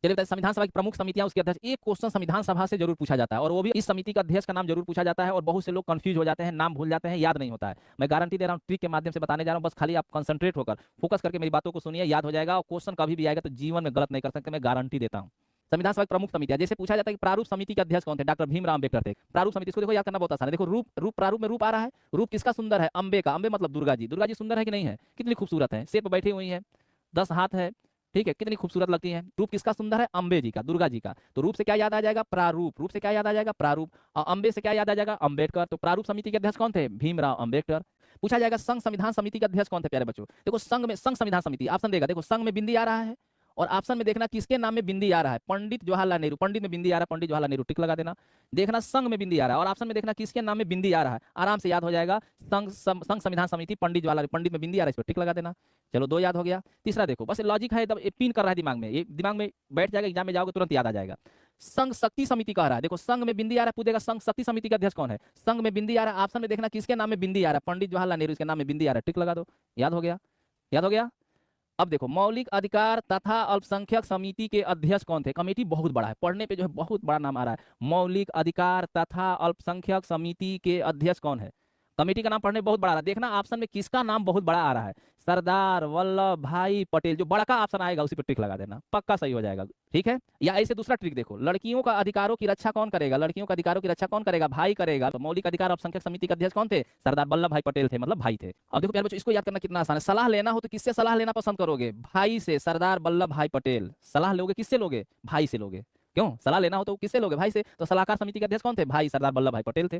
चलिए बताइए, संविधान सभा की प्रमुख समितियां, उसके अध्यक्ष। एक क्वेश्चन संविधान सभा से जरूर पूछा जाता है, और वो भी इस समिति का अध्यक्ष का नाम जरूर पूछा जाता है, और बहुत से लोग कंफ्यूज हो जाते हैं, नाम भूल जाते हैं, याद नहीं होता है। मैं गारंटी दे रहा हूँ, ट्रिक के माध्यम से बताने जा रहा हूँ, बस खाली आप कंसंट्रेट होकर फोकस करके मेरी बातों को सुनिए, याद हो जाएगा, और क्वेश्चन कभी भी आएगा तो जीवन में गलत नहीं कर सकते, मैं गारंटी देता हूँ। संविधान सभा की प्रमुख समितियां, जैसे पूछा जाता है कि प्रारूप समिति के अध्यक्ष कौन थे, डॉक्टर भीमराव अम्बेडकर थे। प्रारूप समिति, इसको देखो याद करना बहुत आसान है। देखो रूप, प्रारूप में रूप आ रहा है, रूप किसका सुंदर है, अम्बे का। अम्बे मतलब दुर्गा जी। दुर्गा जी सुंदर है कि नहीं है, कितनी खूबसूरत है, शेर पर बैठी हुई है, 10 हाथ है, ठीक है, कितनी खूबसूरत लगती है। रूप किसका सुंदर है, अम्बे जी का, दुर्गा जी का। तो रूप से क्या याद आ जाएगा, प्रारूप। रूप से क्या याद आ जाएगा, प्रारूप। और अम्बे से क्या याद आ जाएगा, अम्बेडकर। तो प्रारूप समिति के अध्यक्ष कौन थे, भीमराव अम्बेडकर। पूछा जाएगा संघ संविधान समिति के अध्यक्ष कौन थे प्यारे बच्चों। देखो संघ में, संघ संविधान समिति ऑप्शन देगा, देखो संघ में बिंदी आ रहा है, और ऑप्शन में देखना किसके नाम में बिंदी आ रहा है, पंडित जवाहरलाल नेहरू। पंडित में बिंदी आ रहा है, पंडित जवाहरलाल नेहरू, टिक लगा देना। देखना संघ में बिंदी आ रहा है, और ऑप्शन में देखना किसके नाम में बिंदी आ रहा है, आराम से याद हो जाएगा। संघ संविधान समिति पंडित जवाहरलाल, पंडित में बिंदी आ रहा है, इस पर टिक लगा देना। चलो 2 याद हो गया। तीसरा देखो, बस लॉजिक है, एकदम पिन कर रहा है दिमाग में, ये दिमाग में बैठ जाएगा, एग्जाम में जाओगे तुरंत याद आ जाएगा। संघ शक्ति समिति कह रहा है, देखो संघ में बिंदी आ रहा है, पूछेगा संघ शक्ति समिति का अध्यक्ष कौन है। संघ में बिंदी आ रहा है, ऑप्शन में देखना किसके नाम में बिंदी आ रहा है, पंडित जवाहरलाल नेहरू, इसके नाम में बिंदी आ रहा है, टिक लगा दो। याद हो गया, याद हो गया। अब देखो, मौलिक अधिकार तथा अल्पसंख्यक समिति के अध्यक्ष कौन थे। कमेटी बहुत बड़ा है, पढ़ने पे जो है बहुत बड़ा नाम आ रहा है। मौलिक अधिकार तथा अल्पसंख्यक समिति के अध्यक्ष कौन है, कमेटी का नाम पढ़ने बहुत बड़ा आ रहा है। देखना ऑप्शन में किसका नाम बहुत बड़ा आ रहा है, सरदार वल्लभ भाई पटेल। जो बड़ा का ऑप्शन आएगा उसी पर टिक लगा देना, पक्का सही हो जाएगा, ठीक है। या ऐसे दूसरा ट्रिक देखो, लड़कियों का अधिकारों की रक्षा कौन करेगा, लड़कियों का अधिकारों की रक्षा कौन करेगा, भाई करेगा। तो मौलिक अधिकार अल्पसंख्यक समिति के अध्यक्ष कौन थे, सरदार वल्लभ भाई पटेल थे, मतलब भाई थे। अब देखो प्यारे बच्चों, इसको याद करना कितना आसान है। सलाह लेना हो तो किससे सलाह लेना पसंद करोगे, भाई से, सरदार वल्लभ भाई पटेल। सलाह लोगे किससे लोगे, भाई से लोगे। क्यों, सलाह लेना हो तो किससे लोगे, भाई से। तो सलाहकार समिति के अध्यक्ष कौन थे, भाई सरदार वल्लभ भाई पटेल थे।